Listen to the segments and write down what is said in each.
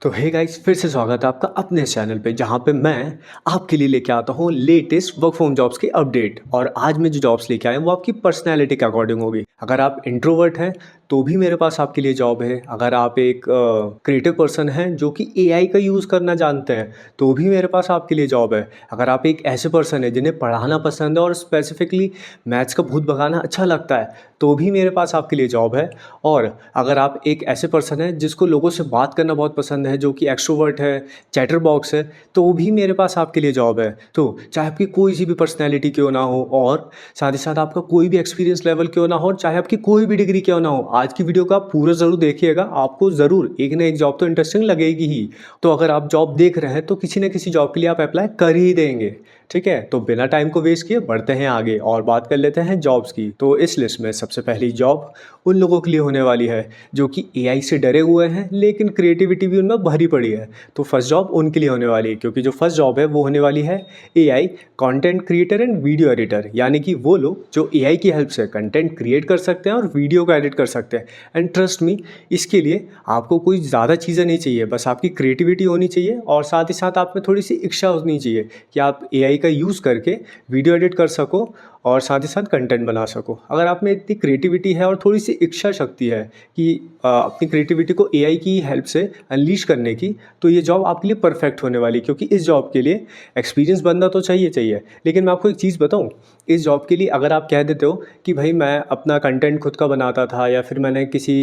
तो hey guys, फिर से स्वागत है आपका अपने चैनल पे जहाँ पे मैं आपके लिए लेके आता हूँ लेटेस्ट वर्क फ्रॉम जॉब्स की अपडेट। और आज मैं जो जॉब्स लेके आया हूँ वो आपकी पर्सनैलिटी के अकॉर्डिंग होगी। अगर आप इंट्रोवर्ट हैं तो भी मेरे पास आपके लिए जॉब है। अगर आप एक क्रिएटिव पर्सन हैं जो कि एआई का यूज़ करना जानते हैं तो भी मेरे पास आपके लिए जॉब है। अगर आप एक ऐसे पर्सन है जिन्हें पढ़ाना पसंद है और स्पेसिफिकली मैथ्स का भूत भगाना अच्छा लगता है तो भी मेरे पास आपके लिए जॉब है। और अगर आप एक ऐसे पर्सन है जिसको लोगों से बात करना बहुत पसंद है, जो कि एक्सट्रोवर्ट है, चैटर बॉक्स है, तो भी मेरे पास आपके लिए जॉब है। तो चाहे आपकी कोई सी भी पर्सनैलिटी क्यों ना हो और साथ ही साथ आपका कोई भी एक्सपीरियंस लेवल क्यों ना हो, चाहे आपकी कोई भी डिग्री क्यों ना हो, आज की वीडियो को आप पूरा ज़रूर देखिएगा। आपको ज़रूर एक ना एक जॉब तो इंटरेस्टिंग लगेगी ही। तो अगर आप जॉब देख रहे हैं तो किसी न किसी जॉब के लिए आप अप्लाई कर ही देंगे। ठीक है, तो बिना टाइम को वेस्ट किए बढ़ते हैं आगे और बात कर लेते हैं जॉब्स की। तो इस लिस्ट में सबसे पहली जॉब उन लोगों के लिए होने वाली है जो कि एआई से डरे हुए हैं लेकिन क्रिएटिविटी भी उनमें भरी पड़ी है। तो फर्स्ट जॉब उनके लिए होने वाली है, क्योंकि जो फर्स्ट जॉब है वो होने वाली है AI content creator and video editor. यानी कि वो लोग जो एआई की हेल्प से कंटेंट क्रिएट कर सकते हैं और वीडियो को एडिट कर सकते हैं। एंड ट्रस्ट मी, इसके लिए आपको कोई ज़्यादा चीज़ें नहीं चाहिए, बस आपकी क्रिएटिविटी होनी चाहिए और साथ ही साथ आप में थोड़ी सी इच्छा होनी चाहिए कि आप एआई का यूज़ करके वीडियो एडिट कर सको और साथ ही साथ कंटेंट बना सको। अगर आप में इतनी क्रिएटिविटी है और थोड़ी सी इच्छा शक्ति है कि अपनी क्रिएटिविटी को एआई की हेल्प से अनलीश करने की, तो ये जॉब आपके लिए परफेक्ट होने वाली। क्योंकि इस जॉब के लिए एक्सपीरियंस बंदा तो चाहिए। लेकिन मैं आपको एक चीज़ बताऊँ, इस जॉब के लिए अगर आप कह देते हो कि भाई मैं अपना कंटेंट खुद का बनाता था या फिर मैंने किसी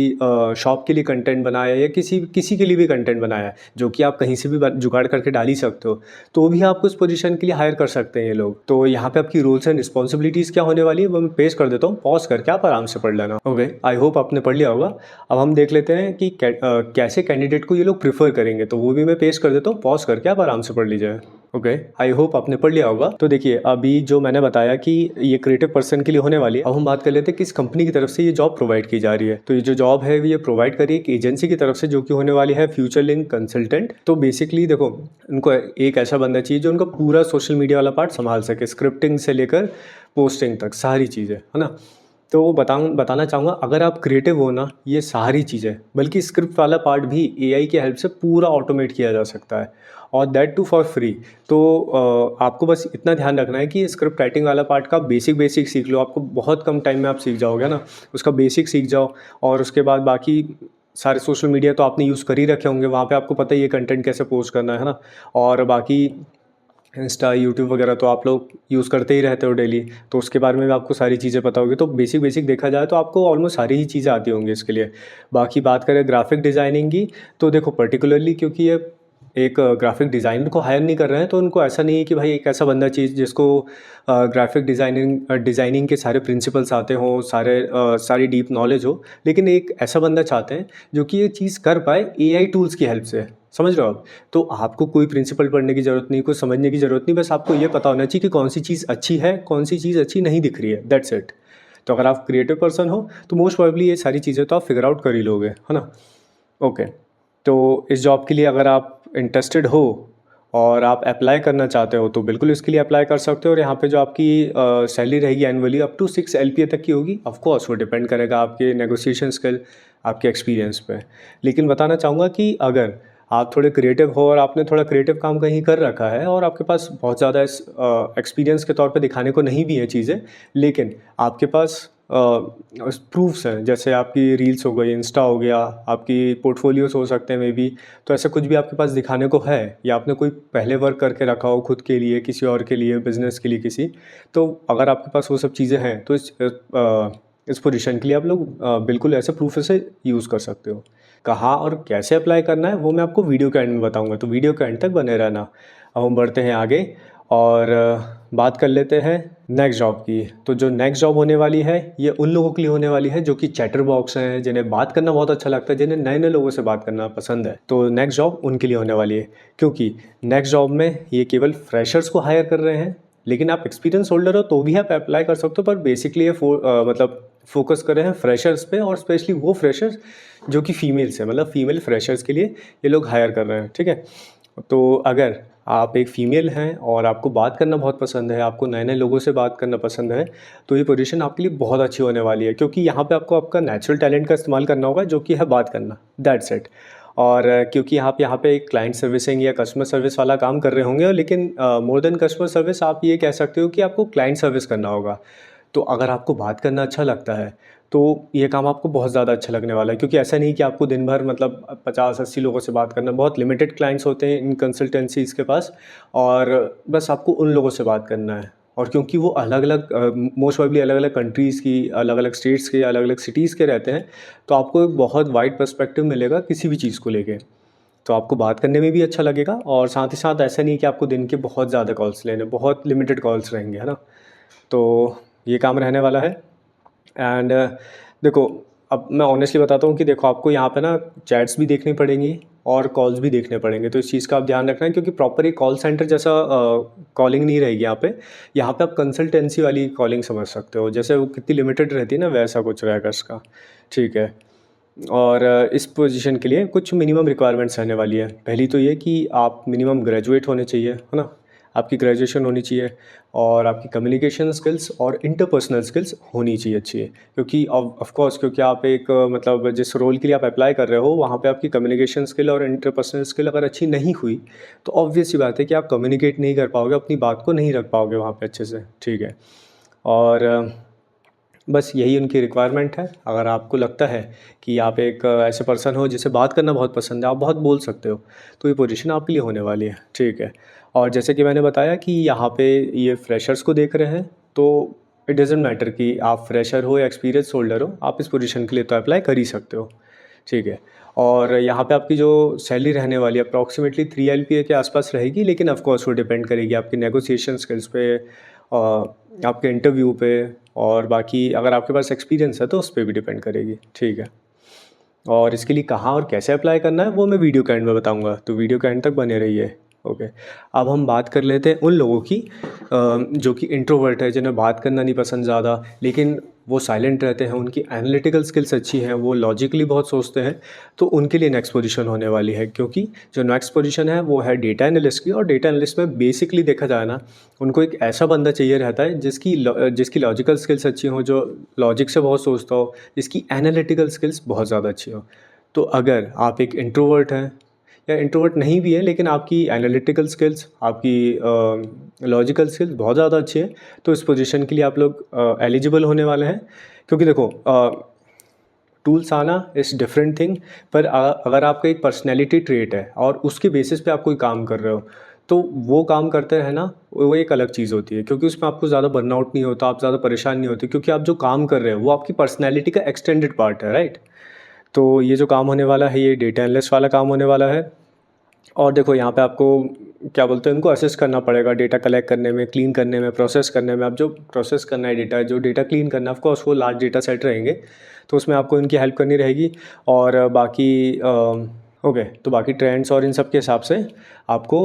शॉप के लिए कंटेंट बनाया या किसी के लिए भी कंटेंट बनाया जो कि आप कहीं से भी जुगाड़ करके डाल ही सकते हो, तो भी आपको उस पोजीशन के लिए हायर कर सकते हैं ये लोग। तो यहाँ पे आपकी रूल्स एंड रिस्पॉन्सिबिलिटीज़ क्या होने वाली है वो मैं पेश कर देता हूँ, पॉज करके आप आराम से पढ़ लेना। ओके, आई होप आपने पढ़ लिया होगा। अब हम देख लेते हैं कि कैसे कैंडिडेट को ये लोग प्रीफर करेंगे, तो वो भी मैं पेश कर देता हूँ, पॉज करके आप आराम से पढ़ लीजिए। ओके, आई होप आपने पढ़ लिया होगा। तो देखिए, अभी जो मैंने बताया कि ये क्रिएटिव पर्सन के लिए होने वाली है, अब हम बात कर लेते हैं किस कंपनी की तरफ से ये जॉब प्रोवाइड की जा रही है। तो ये जो जॉब है ये प्रोवाइड करी एक एजेंसी की तरफ से जो कि होने वाली है फ्यूचर लिंक कंसल्टेंट। तो बेसिकली देखो, उनको एक ऐसा बंदा चाहिए जो उनका पूरा सोशल मीडिया वाला पार्ट संभाल सके, स्क्रिप्टिंग से लेकर पोस्टिंग तक सारी चीज़ें, है ना। तो वो बताना चाहूँगा, अगर आप क्रिएटिव हो ना, ये सारी चीज़ें, बल्कि स्क्रिप्ट वाला पार्ट भी एआई की हेल्प से पूरा ऑटोमेट किया जा सकता है और दैट टू फॉर फ्री। तो आपको बस इतना ध्यान रखना है कि स्क्रिप्ट राइटिंग वाला पार्ट का बेसिक सीख लो। आपको बहुत कम टाइम में आप सीख जाओगे ना, उसका बेसिक सीख जाओ और उसके बाद बाकी सारे सोशल मीडिया तो आपने यूज़ कर ही रखे होंगे, वहाँ पे आपको पता ही है कंटेंट कैसे पोस्ट करना है ना। और बाकी इंस्टा, यूट्यूब वगैरह तो आप लोग यूज़ करते ही रहते हो डेली, तो उसके बारे में भी आपको सारी चीज़ें पता होगी। तो बेसिक देखा जाए तो आपको ऑलमोस्ट सारी ही चीज़ें आती होंगी इसके लिए। बाकी बात करें ग्राफिक डिज़ाइनिंग की, तो देखो पर्टिकुलरली क्योंकि ये एक ग्राफिक डिज़ाइनर को हायर नहीं कर रहे हैं, तो उनको ऐसा नहीं है कि भाई एक ऐसा बंदा चाहिए जिसको ग्राफिक डिज़ाइनिंग के सारे प्रिंसिपल्स आते हों, सारी डीप नॉलेज हो। लेकिन एक ऐसा बंदा चाहते हैं जो कि ये चीज़ कर पाए एआई टूल्स की हेल्प से। समझ रहे हो आप? तो आपको कोई प्रिंसिपल पढ़ने की ज़रूरत नहीं, कुछ समझने की ज़रूरत नहीं, बस आपको ये पता होना चाहिए कि कौन सी चीज़ अच्छी है, कौन सी चीज़ अच्छी नहीं दिख रही है, दैट्स इट। तो अगर आप क्रिएटिव पर्सन हो तो मोस्ट प्रोबेबली ये सारी चीज़ें तो आप फिगर आउट कर ही लोगे, है ना। ओके, तो इस जॉब के लिए अगर आप इंटरेस्टेड हो और आप अप्लाई करना चाहते हो तो बिल्कुल इसके लिए अप्लाई कर सकते हो। और यहाँ पे जो आपकी सैलरी रहेगी एनुअली अप टू 6 LPA तक की होगी। ऑफ कोर्स वो डिपेंड करेगा आपके नेगोशिएशन स्किल, आपके एक्सपीरियंस पे। लेकिन बताना चाहूँगा कि अगर आप थोड़े क्रिएटिव हो और आपने थोड़ा क्रिएटिव काम कहीं कर रखा है और आपके पास बहुत ज़्यादा एक्सपीरियंस के तौर पे दिखाने को नहीं भी है चीज़ें, लेकिन आपके पास प्रूफ्स हैं, जैसे आपकी रील्स हो गई, इंस्टा हो गया, आपकी पोर्टफोलियोज हो सकते हैं मे बी, तो ऐसा कुछ भी आपके पास दिखाने को है या आपने कोई पहले वर्क करके रखा हो खुद के लिए, किसी और के लिए, बिजनेस के लिए किसी, तो अगर आपके पास वो सब चीज़ें हैं तो इस पोजीशन के लिए आप लोग बिल्कुल ऐसे प्रूफ से यूज़ कर सकते हो। कहाँ और कैसे अप्लाई करना है वो मैं आपको वीडियो के एंड में बताऊंगा, तो वीडियो के एंड तक बने रहना। अब हम बढ़ते हैं आगे और बात कर लेते हैं नेक्स्ट जॉब की। तो जो नेक्स्ट जॉब होने वाली है ये उन लोगों के लिए होने वाली है जो कि चैटर बॉक्स हैं, जिन्हें बात करना बहुत अच्छा लगता है, जिन्हें नए नए लोगों से बात करना पसंद है। तो नेक्स्ट जॉब उनके लिए होने वाली है, क्योंकि नेक्स्ट जॉब में ये केवल फ्रेशर्स को हायर कर रहे हैं। लेकिन आप एक्सपीरियंस होल्डर हो तो भी आप अप्लाई कर सकते हो, पर बेसिकली ये मतलब फोकस कर रहे हैं फ्रेशर्स पे, और स्पेशली वो फ्रेशर्स जो कि फीमेल्स हैं, मतलब फीमेल फ्रेशर्स के लिए ये लोग हायर कर रहे हैं। ठीक है, तो अगर आप एक फ़ीमेल हैं और आपको बात करना बहुत पसंद है, आपको नए नए लोगों से बात करना पसंद है, तो ये पोजीशन आपके लिए बहुत अच्छी होने वाली है, क्योंकि यहाँ पे आपको आपका नेचुरल टैलेंट का इस्तेमाल करना होगा जो कि है बात करना, दैट्स इट। और क्योंकि आप यहाँ पे एक क्लाइंट सर्विसिंग या कस्टमर सर्विस वाला काम कर रहे होंगे, लेकिन मोर देन कस्टमर सर्विस आप ये कह सकते हो कि आपको क्लाइंट सर्विस करना होगा। तो अगर आपको बात करना अच्छा लगता है तो ये काम आपको बहुत ज़्यादा अच्छा लगने वाला है, क्योंकि ऐसा नहीं कि आपको दिन भर मतलब 50-80 लोगों से बात करना, बहुत लिमिटेड क्लाइंट्स होते हैं इन कंसल्टेंसीज़ के पास, और बस आपको उन लोगों से बात करना है। और क्योंकि वो अलग अलग मोस्ट प्रोबेबली अलग अलग कंट्रीज़ की, अलग अलग स्टेट्स के, अलग अलग सिटीज़ के रहते हैं, तो आपको एक बहुत वाइड पर्सपेक्टिव मिलेगा किसी भी चीज़ को लेके। तो आपको बात करने में भी अच्छा लगेगा, और साथ ही साथ ऐसा नहीं कि आपको दिन के बहुत ज़्यादा कॉल्स लेने, बहुत लिमिटेड कॉल्स रहेंगे, है ना। तो ये काम रहने वाला है। एंड देखो, अब मैं ऑनेस्टली बताता हूँ कि देखो, आपको यहाँ पे ना चैट्स भी देखनी पड़ेंगी और कॉल्स भी देखने पड़ेंगे, तो इस चीज़ का आप ध्यान रखना है, क्योंकि प्रॉपर एक कॉल सेंटर जैसा कॉलिंग नहीं रहेगी यहाँ पे। यहाँ पे आप कंसल्टेंसी वाली कॉलिंग समझ सकते हो, जैसे वो कितनी लिमिटेड रहती है ना, वैसा कुछ रहेगा इसका। ठीक है। और इस पोजीशन के लिए कुछ मिनिमम रिक्वायरमेंट्स रहने वाली है। पहली तो ये कि आप मिनिमम ग्रेजुएट होने चाहिए, है ना, आपकी ग्रेजुएशन होनी चाहिए, और आपकी कम्युनिकेशन स्किल्स और इंटरपर्सनल स्किल्स होनी चाहिए अच्छी है, क्योंकि ऑफ कोर्स, क्योंकि आप एक मतलब जिस रोल के लिए आप अप्लाई कर रहे हो वहाँ पे आपकी कम्युनिकेशन स्किल और इंटरपर्सनल स्किल अगर अच्छी नहीं हुई, तो ऑब्वियस सी बात है कि आप कम्युनिकेट नहीं कर पाओगे, अपनी बात को नहीं रख पाओगे वहाँ पे अच्छे से। ठीक है। और बस यही उनकी रिक्वायरमेंट है। अगर आपको लगता है कि आप एक ऐसे पर्सन हो जिसे बात करना बहुत पसंद है, आप बहुत बोल सकते हो, तो ये पोजीशन आपके लिए होने वाली है। ठीक है। और जैसे कि मैंने बताया कि यहाँ पे ये फ्रेशर्स को देख रहे हैं, तो इट डज़न्ट मैटर कि आप फ्रेशर हो या एक्सपीरियंस होल्डर हो, आप इस पोजीशन के लिए तो अप्लाई कर ही सकते हो। ठीक है। और यहाँ पे आपकी जो सैलरी रहने वाली है अप्रॉक्सीमेटली 3 LPA के आसपास रहेगी, लेकिन ऑफ कोर्स वो डिपेंड करेगी आपकी नेगोशिएशन स्किल्स पे, आपके इंटरव्यू पे, और बाकी अगर आपके पास एक्सपीरियंस है तो उस पे भी डिपेंड करेगी। ठीक है। और इसके लिए कहाँ और कैसे अप्लाई करना है वो मैं वीडियो के एंड में बताऊंगा, तो वीडियो के एंड तक बने रहिए। ओके। अब हम बात कर लेते हैं उन लोगों की जो कि इंट्रोवर्ट है, जिन्हें बात करना नहीं पसंद ज़्यादा, लेकिन वो साइलेंट रहते हैं, उनकी एनालिटिकल स्किल्स अच्छी हैं, वो लॉजिकली बहुत सोचते हैं, तो उनके लिए नेक्स्ट पोजीशन होने वाली है। क्योंकि जो नेक्स्ट पोजीशन है वो है डेटा एनालिस्ट की, और डेटा एनालिस्ट में बेसिकली देखा जाए ना, उनको एक ऐसा बंदा चाहिए रहता है जिसकी लॉजिकल स्किल्स अच्छी हों, जो लॉजिक से बहुत सोचता हो, जिसकी एनालिटिकल स्किल्स बहुत ज़्यादा अच्छी हो। तो अगर आप एक इंट्रोवर्ट हैं, या इंट्रोवर्ट नहीं भी है, लेकिन आपकी एनालिटिकल स्किल्स, आपकी लॉजिकल स्किल्स बहुत ज़्यादा अच्छी है, तो इस पोजीशन के लिए आप लोग एलिजिबल होने वाले हैं। क्योंकि देखो, टूल्स आना इज़ डिफरेंट थिंग, पर अगर आपका एक पर्सनैलिटी ट्रेट है और उसके बेसिस पे आप कोई काम कर रहे हो, तो वो काम करते रहना वो एक अलग चीज़ होती है, क्योंकि उसमें आपको ज़्यादा बर्नआउट नहीं होता, आप ज़्यादा परेशान नहीं होते, क्योंकि आप जो काम कर रहे हो वो आपकी पर्सनैलिटी का एक्सटेंडेड पार्ट है, राइट। तो ये जो काम होने वाला है, ये डेटा एनालिस्ट वाला काम होने वाला है। और देखो, यहाँ पे आपको क्या बोलते हैं, उनको असिस्ट करना पड़ेगा डेटा कलेक्ट करने में, क्लीन करने में, प्रोसेस करने में। अब जो प्रोसेस करना है डेटा, जो डेटा क्लीन करना है, ऑफकोर्स वो लार्ज डेटा सेट रहेंगे, तो उसमें आपको इनकी हेल्प करनी रहेगी। और बाकी ओके, तो बाकी ट्रेंड्स और इन सब के हिसाब से आपको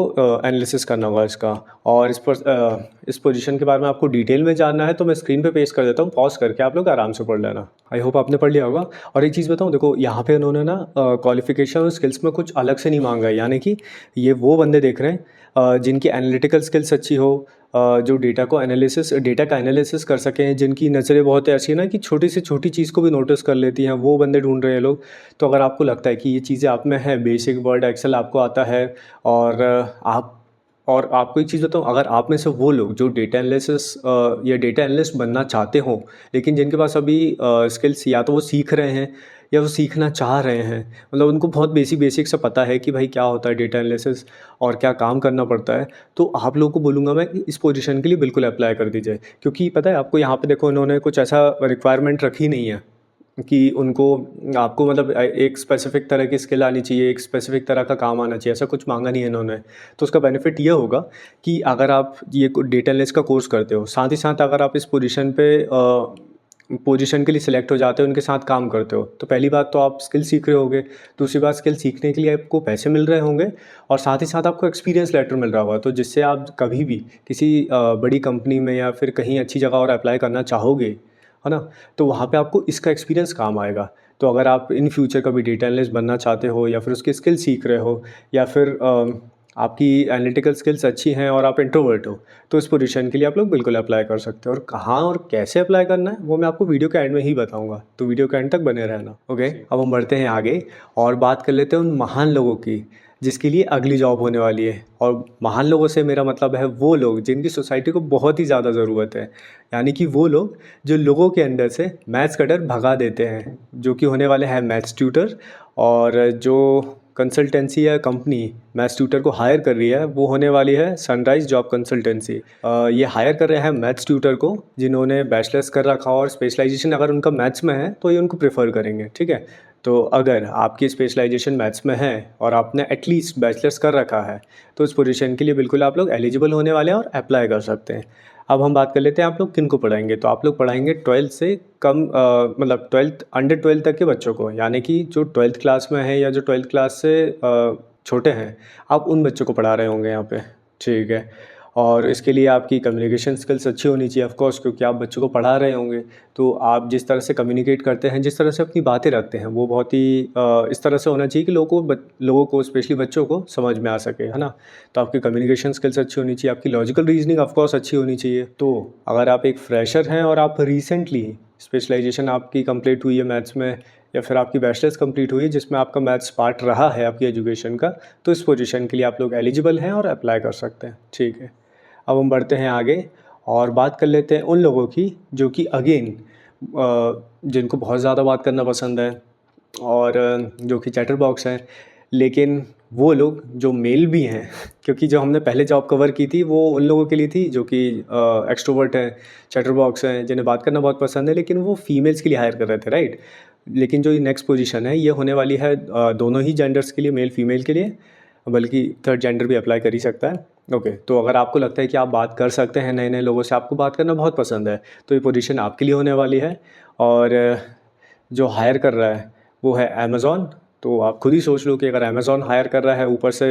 एनालिसिस करना होगा इसका। और इस पोजीशन के बारे में आपको डिटेल में जानना है तो मैं स्क्रीन पे पेस्ट कर देता हूँ, पॉज करके आप लोग आराम से पढ़ लेना। आई होप आपने पढ़ लिया होगा। और एक चीज़ बताऊँ, देखो यहाँ पे उन्होंने ना क्वालिफिकेशन और स्किल्स में कुछ अलग से नहीं मांगा है, यानी कि ये वो बंदे देख रहे हैं जिनकी एनालिटिकल स्किल्स अच्छी हो, जो डेटा का एनालिसिस कर सकें, जिनकी नज़रें बहुत ऐसी है ना कि छोटी से छोटी चीज़ को भी नोटिस कर लेती हैं, वो बंदे ढूंढ रहे हैं लोग। तो अगर आपको लगता है कि ये चीज़ें आप में है, बेसिक वर्ड एक्सेल आपको आता है, और आपको एक चीज़ बताऊँ, अगर आप में से वो लोग जो डेटा एनालिसिस या डेटा एनालिस्ट बनना चाहते हों, लेकिन जिनके पास अभी स्किल्स या तो वो सीख रहे हैं या वो सीखना चाह रहे हैं, मतलब उनको बहुत बेसिक सा पता है कि भाई क्या होता है डेटा एनालिसिस और क्या काम करना पड़ता है, तो आप लोगों को बोलूँगा मैं कि इस पोजीशन के लिए बिल्कुल अप्लाई कर दीजिए। क्योंकि पता है आपको, यहाँ पे देखो उन्होंने कुछ ऐसा रिक्वायरमेंट रखी नहीं है कि उनको आपको मतलब एक स्पेसिफिक तरह की स्किल आनी चाहिए, एक स्पेसिफिक तरह का काम आना चाहिए, ऐसा कुछ मांगा नहीं है इन्होंने। तो उसका बेनिफिट ये होगा कि अगर आप ये डेटा एनालिस्ट का कोर्स करते हो, साथ ही साथ अगर आप इस पोजीशन के लिए सिलेक्ट हो जाते हो, उनके साथ काम करते हो, तो पहली बात तो आप स्किल सीख रहे होगे, दूसरी बात स्किल सीखने के लिए आपको पैसे मिल रहे होंगे, और साथ ही साथ आपको एक्सपीरियंस लेटर मिल रहा होगा, तो जिससे आप कभी भी किसी बड़ी कंपनी में या फिर कहीं अच्छी जगह और अप्लाई करना चाहोगे, है ना, तो वहाँ पे आपको इसका एक्सपीरियंस काम आएगा। तो अगर आप इन फ्यूचर कभी डेटा एनालिस्ट बनना चाहते हो, या फिर उसकी स्किल सीख रहे हो, या फिर आपकी एनालिटिकल स्किल्स अच्छी हैं और आप इंट्रोवर्ट हो, तो इस पोजीशन के लिए आप लोग बिल्कुल अप्लाई कर सकते हो। और कहाँ और कैसे अप्लाई करना है वो मैं आपको वीडियो के एंड में ही बताऊंगा, तो वीडियो के एंड तक बने रहना। ओके, अब हम बढ़ते हैं आगे और बात कर लेते हैं उन महान लोगों की जिसके लिए अगली जॉब होने वाली है। और महान लोगों से मेरा मतलब है वो लोग जिनकी सोसाइटी को बहुत ही ज़्यादा ज़रूरत है, यानी कि वो लोग जो लोगों के अंदर से मैथ्स का डर भगा देते हैं, जो कि होने वाले हैं मैथ्स ट्यूटर। और जो कंसल्टेंसी या कंपनी मैथ्स ट्यूटर को हायर कर रही है वो होने वाली है सनराइज जॉब कंसल्टेंसी। ये हायर कर रहे हैं मैथ्स ट्यूटर को जिन्होंने बैचलर्स कर रखा और स्पेशलाइजेशन अगर उनका मैथ्स में है तो ये उनको प्रेफर करेंगे। ठीक है, तो अगर आपकी स्पेशलाइजेशन मैथ्स में है और आपने एटलीस्ट बैचलर्स कर रखा है तो इस पोजीशन के लिए बिल्कुल आप लोग एलिजिबल होने वाले हैं और अप्लाई कर सकते हैं। अब हम बात कर लेते हैं आप लोग किन को पढ़ाएंगे। तो आप लोग पढ़ाएंगे 12th से कम मतलब 12th अंडर 12th तक के बच्चों को, यानी कि जो 12th क्लास में है या जो 12th क्लास से छोटे हैं, आप उन बच्चों को पढ़ा रहे होंगे यहाँ पे। ठीक है, और इसके लिए आपकी कम्युनिकेशन स्किल्स अच्छी होनी चाहिए ऑफ कोर्स, क्योंकि आप बच्चों को पढ़ा रहे होंगे। तो आप जिस तरह से कम्युनिकेट करते हैं, जिस तरह से अपनी बातें रखते हैं, वो बहुत ही इस तरह से होना चाहिए कि लोगों को स्पेशली बच्चों को समझ में आ सके, है ना। तो आपकी कम्युनिकेशन स्किल्स अच्छी होनी चाहिए, आपकी लॉजिकल रीजनिंग ऑफ कोर्स अच्छी होनी चाहिए। तो अगर आप एक फ्रेशर हैं और आप रिसेंटली स्पेशलाइजेशन आपकी कंप्लीट हुई है मैथ्स में, या फिर आपकी बैचलर्स कंप्लीट हुई है जिसमें आपका मैथ्स पार्ट रहा है आपकी एजुकेशन का, तो इस पोजीशन के लिए आप लोग एलिजिबल हैं और अप्लाई कर सकते हैं। ठीक है, अब हम बढ़ते हैं आगे और बात कर लेते हैं उन लोगों की जो कि अगेन जिनको बहुत ज़्यादा बात करना पसंद है और जो कि चैटर बॉक्स हैं, लेकिन वो लोग जो मेल भी हैं क्योंकि जो हमने पहले जॉब कवर की थी वो उन लोगों के लिए थी जो कि एक्सट्रोवर्ट हैं, चैटर बॉक्स हैं, जिन्हें बात करना बहुत पसंद है, लेकिन वो फीमेल्स के लिए हायर कर रहे थे, राइट। लेकिन जो ये नेक्स्ट पोजीशन है ये होने वाली है दोनों ही जेंडर्स के लिए, मेल फीमेल के लिए, बल्कि थर्ड जेंडर भी अप्लाई कर ही सकता है। ओके, तो अगर आपको लगता है कि आप बात कर सकते हैं नए नए लोगों से, आपको बात करना बहुत पसंद है, तो ये पोजीशन आपके लिए होने वाली है। और जो हायर कर रहा है वो है अमेज़ॉन। तो आप खुद ही सोच लो कि अगर अमेज़ॉन हायर कर रहा है, ऊपर से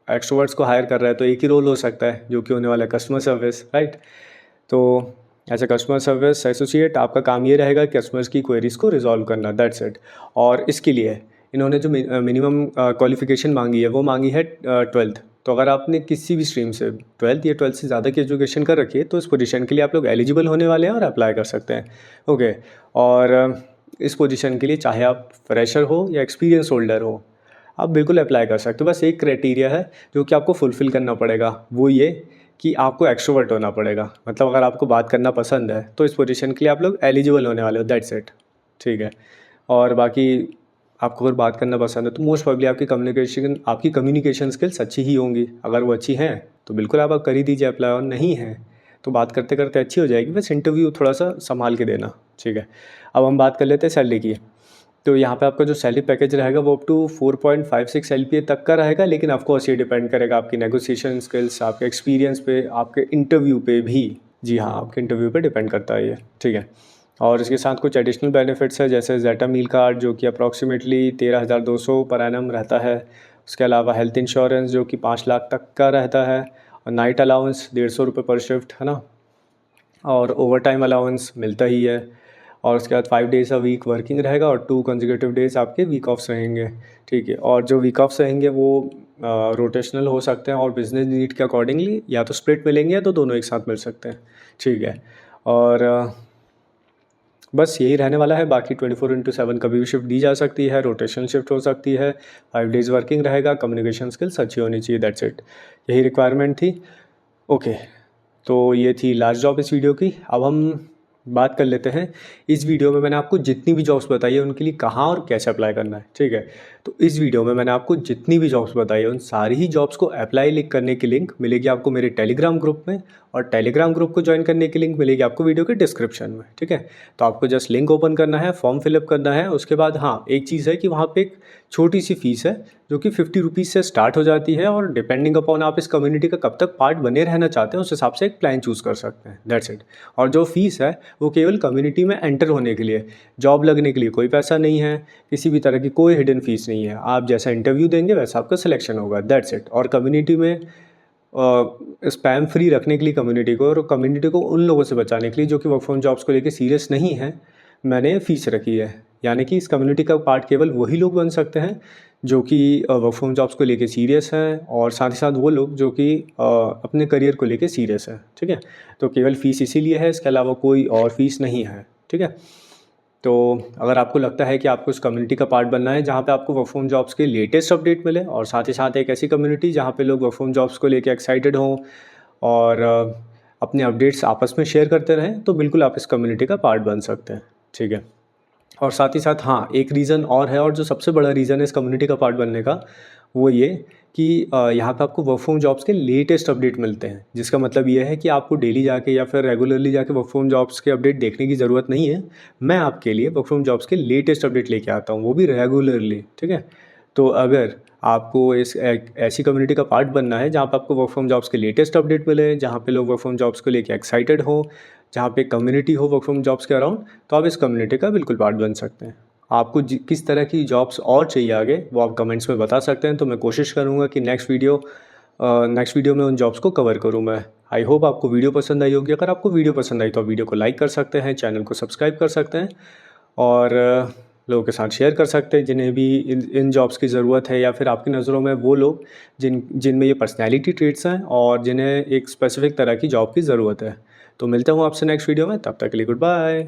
एक्सट्रोवर्ट्स को हायर कर रहा है, तो एक ही रोल हो सकता है जो कि होने वाला है कस्टमर सर्विस, राइट। तो as a customer service associate आपका काम ये रहेगा कि कस्टमर्स की क्वेरीज़ को रिजॉल्व करना, दैट्स इट। और इसके लिए इन्होंने जो मिनिमम क्वालिफिकेशन मांगी है वो मांगी है 12th। तो अगर आपने किसी भी स्ट्रीम से 12th या 12th से ज़्यादा की एजुकेशन कर रखी है तो इस पोजीशन के लिए आप लोग एलिजिबल होने वाले हैं और अप्लाई कर सकते हैं। ओके, और इस पोजीशन के लिए चाहे आप फ्रेशर हो या एक्सपीरियंस होल्डर हो, आप बिल्कुल अप्लाई कर सकते हो। बस एक क्राइटेरिया है जो कि आपको फुलफ़िल करना पड़ेगा, वो ये कि आपको एक्सट्रोवर्ट होना पड़ेगा। मतलब अगर आपको बात करना पसंद है तो इस पोजीशन के लिए आप लोग एलिजिबल होने वाले हो, दैट्स इट। ठीक है, और बाकी आपको अगर बात करना पसंद है तो मोस्ट प्रोबेबली आपकी कम्युनिकेशन स्किल्स अच्छी ही होंगी। अगर वो अच्छी हैं तो बिल्कुल आप कर ही दीजिए अप्लाई, और नहीं है तो बात करते करते अच्छी हो जाएगी, बस इंटरव्यू थोड़ा सा संभाल के देना। ठीक है, अब हम बात कर लेते हैं सैलरी की। तो यहाँ पे आपका जो सैलरी पैकेज रहेगा वो अप टू 4.56 LPA तक का रहेगा, लेकिन ऑफकोर्स ये डिपेंड करेगा आपकी नेगोशिएशन स्किल्स, आपके एक्सपीरियंस पे, आपके इंटरव्यू पे भी। जी हाँ, आपके इंटरव्यू पे डिपेंड करता है ये। ठीक है, और इसके साथ कुछ एडिशनल बेनिफिट्स है जैसे ज़ेटा मील कार्ड जो कि अप्रॉक्सीमेटली 13,200 पर एनम रहता है। उसके अलावा हेल्थ इंश्योरेंस जो कि 5 लाख तक का रहता है, और नाइट अलाउंस 150 रुपये पर शिफ्ट, है ना, और ओवर टाइम अलाउंस मिलता ही है। और उसके बाद 5 डेज़ अ वीक वर्किंग रहेगा और 2 कंसेक्यूटिव डेज़ आपके वीक ऑफ्स रहेंगे। ठीक है, और जो वीक ऑफ्स रहेंगे वो रोटेशनल हो सकते हैं और बिजनेस नीड के अकॉर्डिंगली या तो स्प्लिट मिलेंगे या तो दोनों एक साथ मिल सकते हैं। ठीक है, और बस यही रहने वाला है। बाकी 24/7 कभी भी शिफ्ट दी जा सकती है, रोटेशनल शिफ्ट हो सकती है, 5 डेज़ वर्किंग रहेगा, कम्युनिकेशन स्किल्स अच्छी होनी चाहिए, दैट्स इट। यही रिक्वायरमेंट थी। ओके, तो ये थी लास्ट जॉब इस वीडियो की। अब हम बात कर लेते हैं इस वीडियो में मैंने आपको जितनी भी जॉब्स बताई है उनके लिए कहाँ और कैसे अप्लाई करना है। ठीक है, तो इस वीडियो में मैंने आपको जितनी भी जॉब्स बताई है उन सारी ही जॉब्स को अप्लाई लिंक करने की लिंक मिलेगी आपको मेरे टेलीग्राम ग्रुप में, और टेलीग्राम ग्रुप को ज्वाइन करने की लिंक मिलेगी आपको वीडियो के डिस्क्रिप्शन में। ठीक है, तो आपको जस्ट लिंक ओपन करना है, फॉर्म फिलअप करना है। उसके बाद हाँ, एक चीज़ है कि वहाँ पे एक छोटी सी फीस है जो कि 50 रुपीज़ से स्टार्ट हो जाती है, और डिपेंडिंग अपॉन आप इस कम्युनिटी का कब तक पार्ट बने रहना चाहते हैं उस हिसाब से एक प्लान चूज़ कर सकते हैं, दैट्स इट। और जो फीस है वो केवल कम्युनिटी में एंटर होने के लिए, जॉब लगने के लिए कोई पैसा नहीं है, किसी भी तरह की कोई हिडन फीस नहीं है। आप जैसा इंटरव्यू देंगे वैसा आपका सिलेक्शन होगा, दैट्स इट। और कम्युनिटी में स्पैम फ्री रखने के लिए कम्युनिटी को, और कम्युनिटी को उन लोगों से बचाने के लिए जो कि वर्क फ्रॉम जॉब्स को लेकर सीरियस नहीं है, मैंने फ़ीस रखी है। यानी कि इस कम्युनिटी का पार्ट केवल वही लोग बन सकते हैं जो कि वर्क फ्रॉम जॉब्स को लेके सीरियस हैं, और साथ ही साथ वो लोग जो कि अपने करियर को लेके सीरियस हैं। ठीक है, तो केवल फ़ीस इसीलिए है, इसके अलावा कोई और फ़ीस नहीं है। ठीक है, तो अगर आपको लगता है कि आपको इस कम्युनिटी का पार्ट बनना है जहाँ पे आपको वर्क फ्रॉम जॉब्स के लेटेस्ट अपडेट मिले, और साथ ही साथ एक ऐसी कम्युनिटी जहाँ पे लोग वर्क फ्रॉम जॉब्स को लेके एक्साइटेड हों और अपने अपडेट्स आपस में शेयर करते रहें, तो बिल्कुल आप इस कम्युनिटी का पार्ट बन सकते हैं। ठीक है, और साथ ही साथ हाँ, एक रीज़न और है, और जो सबसे बड़ा रीज़न है इस कम्युनिटी का पार्ट बनने का, वो ये कि यहाँ पे आपको वर्क फ्रॉम जॉब्स के लेटेस्ट अपडेट मिलते हैं, जिसका मतलब ये है कि आपको डेली जाके या फिर रेगुलरली जाके वर्क फ्रॉम जॉब्स के अपडेट देखने की ज़रूरत नहीं है। मैं आपके लिए वर्क फ्रॉम जॉब्स के लेटेस्ट अपडेट लेके आता हूँ, वो भी रेगुलरली। ठीक है, तो अगर आपको इस ऐसी कम्युनिटी का पार्ट बनना है जहाँ पे आपको वर्क फ्रॉम जॉब्स के लेटेस्ट अपडेट मिले, जहाँ पे लोग वर्क फ्रॉम जॉब्स को लेके एक्साइटेड हो, जहाँ पे कम्युनिटी हो वर्क फ्रॉम जॉब्स के अराउंड, तो आप इस कम्युनिटी का बिल्कुल पार्ट बन सकते हैं। आपको किस तरह की जॉब्स और चाहिए आगे, वो आप कमेंट्स में बता सकते हैं, तो मैं कोशिश करूँगा कि नेक्स्ट वीडियो में उन जॉब्स को कवर करूँ मैं। आई होप आपको वीडियो पसंद आई होगी। अगर आपको वीडियो पसंद आई तो आप वीडियो को लाइक कर सकते हैं, चैनल को सब्सक्राइब कर सकते हैं, और लोगों के साथ शेयर कर सकते हैं जिन्हें भी इन जॉब्स की ज़रूरत है, या फिर आपकी नज़रों में वो लोग जिनमें ये पर्सनैलिटी ट्रेट्स हैं और जिन्हें एक स्पेसिफ़िक तरह की जॉब की ज़रूरत है। तो मिलता हूँ आपसे नेक्स्ट वीडियो में, तब तक के लिए गुड बाय।